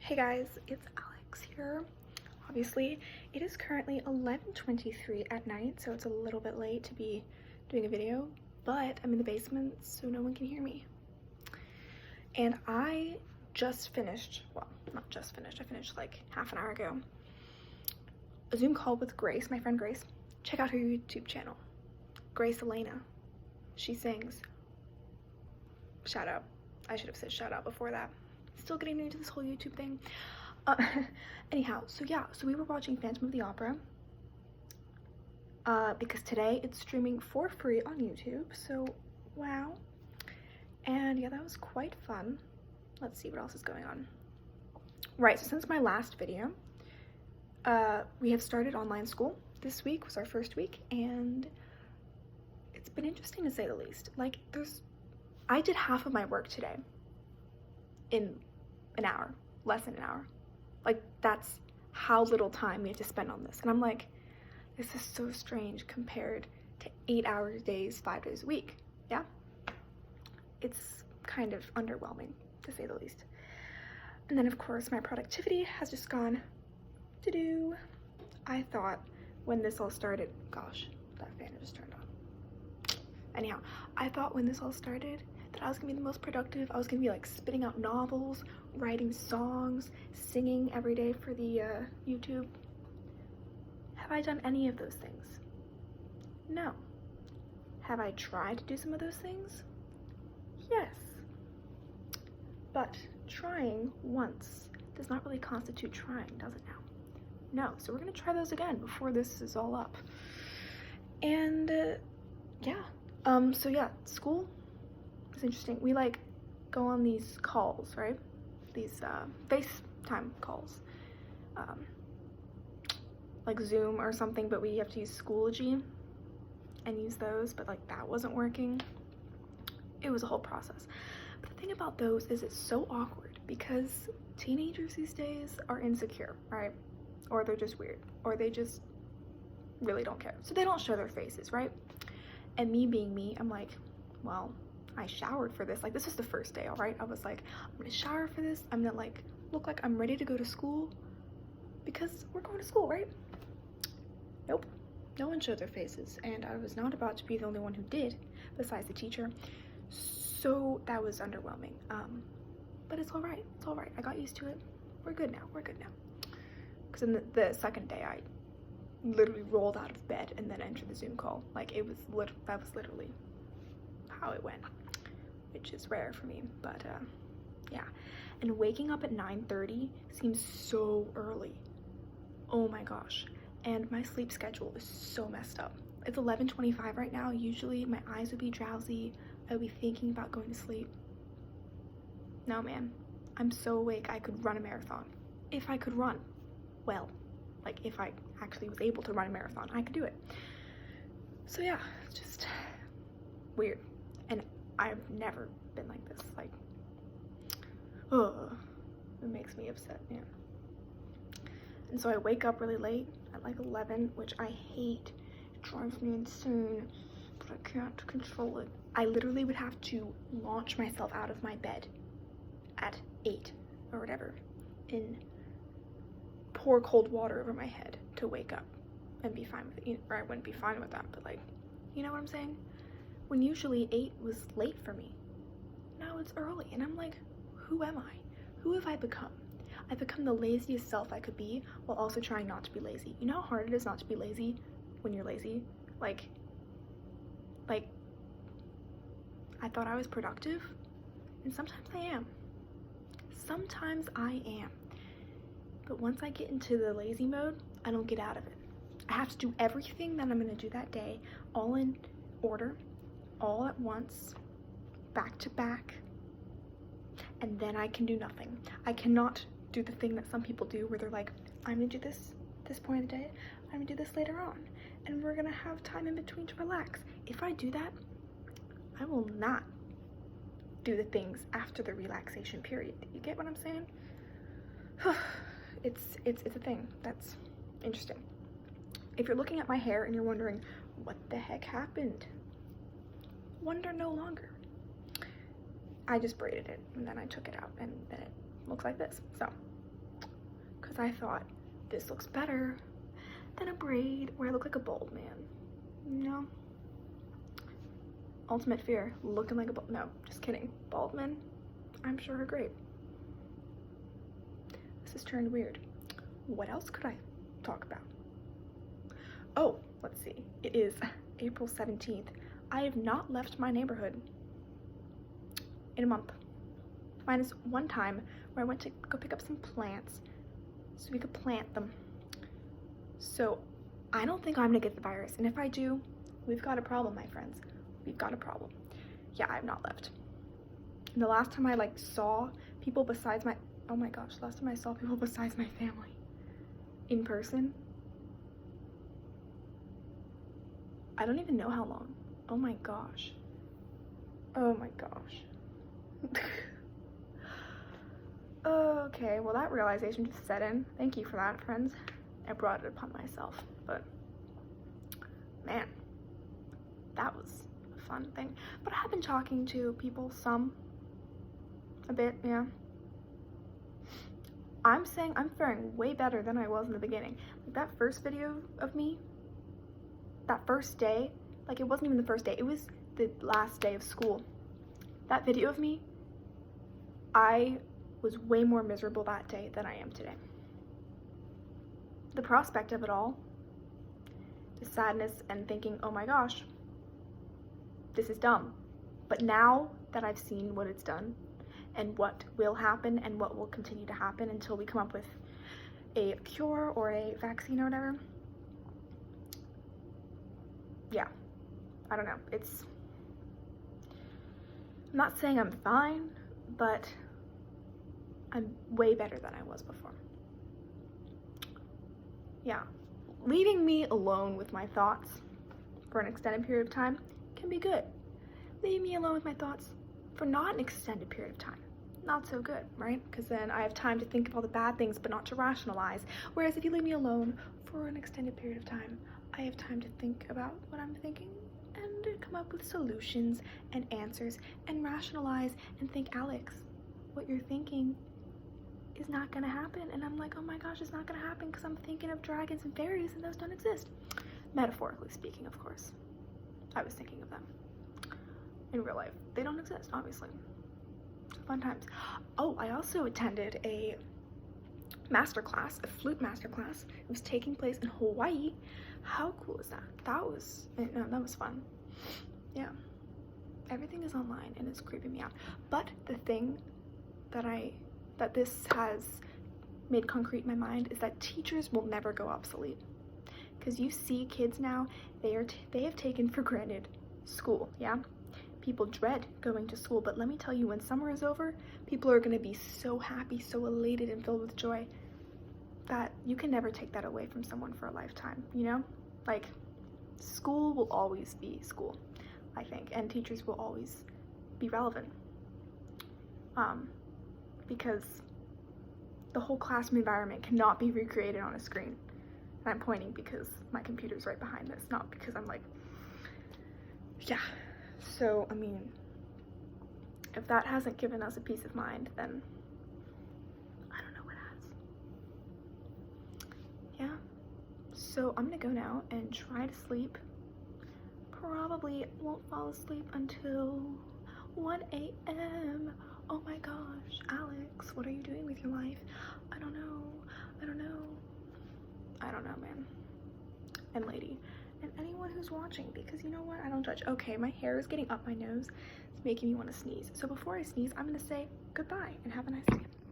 Hey guys, it's Alex here. Obviously, it is currently 11:23 at night, so it's a little bit late to be doing a video, but I'm in the basement so no one can hear me. And I just finished, well, not just finished, I finished like half an hour ago, a Zoom call with Grace, my friend Grace. Check out her YouTube channel, Grace Elena. She sings. Shout out. I should have said shout out before that. Still getting into this whole YouTube thing. Anyhow, so we were watching Phantom of the Opera because today it's streaming for free on YouTube, so wow. And yeah, that was quite fun. Let's see what else is going on. Right, so since my last video, we have started online school. This week was our first week, and it's been interesting to say the least. Like, I did half of my work today in an hour, less than an hour. Like, that's how little time we have to spend on this. And I'm like, this is so strange compared to 8-hour days, 5 days a week. Yeah? It's kind of underwhelming, to say the least. And then, of course, my productivity has just gone to-do. I thought when this all started, gosh, that fan just turned on. Anyhow, I thought when this all started that I was gonna be the most productive. I was gonna be like spitting out novels, writing songs, singing every day for the YouTube. Have I done any of those things? No. Have I tried to do some of those things? Yes. But trying once does not really constitute trying, does it now? No, so we're gonna try those again before this is all up. And so yeah, school is interesting. We like go on these calls, right? These FaceTime calls, like Zoom or something, but we have to use Schoology and use those, but like that wasn't working. It was a whole process. But the thing about those is it's so awkward because teenagers these days are insecure, right? Or they're just weird, or they just really don't care. So they don't show their faces, right? And me being me, I'm like, well, I showered for this. Like, this was the first day, all right? I was like, I'm gonna shower for this. I'm gonna like look like I'm ready to go to school because we're going to school, right? Nope, no one showed their faces, and I was not about to be the only one who did, besides the teacher. So that was underwhelming. But it's all right. It's all right. I got used to it. We're good now. We're good now. Because in the second day, I literally rolled out of bed and then entered the Zoom call. Like, that was literally how it went, which is rare for me, but yeah. And waking up at 9:30 seems so early. Oh my gosh. And my sleep schedule is so messed up. It's 11:25 right now. Usually my eyes would be drowsy. I would be thinking about going to sleep. No, man, I'm so awake I could run a marathon. If I could run. Well, like if I actually was able to run a marathon, I could do it. So yeah, it's just weird. And I've never been like this. Like, it makes me upset, man. And so I wake up really late at like 11, which I hate. It drives me insane, but I can't control it. I literally would have to launch myself out of my bed at 8 or whatever and pour cold water over my head to wake up and be fine with it. Or I wouldn't be fine with that, but like, you know what I'm saying? When usually 8 was late for me. Now it's early, and I'm like, who am I? Who have I become? I've become the laziest self I could be while also trying not to be lazy. You know how hard it is not to be lazy when you're lazy? Like, I thought I was productive, and sometimes I am. Sometimes I am. But once I get into the lazy mode, I don't get out of it. I have to do everything that I'm gonna do that day, all in order, all at once, back to back, and then I can do nothing. I cannot do the thing that some people do where they're like, I'm gonna do this point of the day, I'm gonna do this later on, and we're gonna have time in between to relax. If I do that, I will not do the things after the relaxation period. You get what I'm saying? It's a thing that's interesting. If you're looking at my hair and you're wondering what the heck happened, wonder no longer. I just braided it and then I took it out and then it looks like this. So because I thought this looks better than a braid where I look like a bald man. No. Ultimate fear, looking like a bald, no, just kidding. Bald men, I'm sure are great. This has turned weird. What else could I talk about? Oh, let's see. It is April 17th. I have not left my neighborhood in a month. Minus one time where I went to go pick up some plants so we could plant them. So I don't think I'm gonna get the virus. And if I do, we've got a problem, my friends. We've got a problem. Yeah, I have not left. And the last time I like saw people besides my, oh my gosh, last time I saw people besides my family in person, I don't even know how long. Oh my gosh. Oh my gosh. Okay, well that realization just set in. Thank you for that, friends. I brought it upon myself, but man, that was a fun thing. But I have been talking to people, a bit, yeah. I'm saying I'm faring way better than I was in the beginning. Like that first video of me, that first day, like it wasn't even the first day, it was the last day of school. That video of me, I was way more miserable that day than I am today. The prospect of it all, the sadness and thinking, oh my gosh, this is dumb. But now that I've seen what it's done and what will happen and what will continue to happen until we come up with a cure or a vaccine or whatever, yeah, I don't know. I'm not saying I'm fine, but I'm way better than I was before. Yeah, leaving me alone with my thoughts for an extended period of time can be good. Leaving me alone with my thoughts for not an extended period of time, not so good, right? Because then I have time to think of all the bad things but not to rationalize. Whereas if you leave me alone for an extended period of time, I have time to think about what I'm thinking and come up with solutions and answers and rationalize and think, Alex, what you're thinking is not gonna happen. And I'm like, oh my gosh, it's not gonna happen because I'm thinking of dragons and fairies and those don't exist. Metaphorically speaking, of course. I was thinking of them. In real life, they don't exist, obviously. Fun times. Oh, I also attended a masterclass, a flute masterclass. It was taking place in Hawaii. How cool is that? That was fun. Yeah. Everything is online and it's creeping me out. But the thing that this has made concrete in my mind is that teachers will never go obsolete. Because you see kids now, they have taken for granted school, yeah? People dread going to school, but let me tell you, when summer is over, people are gonna be so happy, so elated and filled with joy that you can never take that away from someone for a lifetime, you know? Like, school will always be school, I think, and teachers will always be relevant. Because the whole classroom environment cannot be recreated on a screen. And I'm pointing because my computer's right behind this, not because I'm like, yeah. So, I mean, if that hasn't given us a peace of mind, then I don't know what has. Yeah. So I'm gonna go now and try to sleep. Probably won't fall asleep until 1 a.m. Oh my gosh, Alex, what are you doing with your life? I don't know, man. And lady, and anyone who's watching, because you know what, I don't judge. Okay, my hair is getting up my nose. It's making me want to sneeze. So before I sneeze, I'm gonna say goodbye and have a nice day.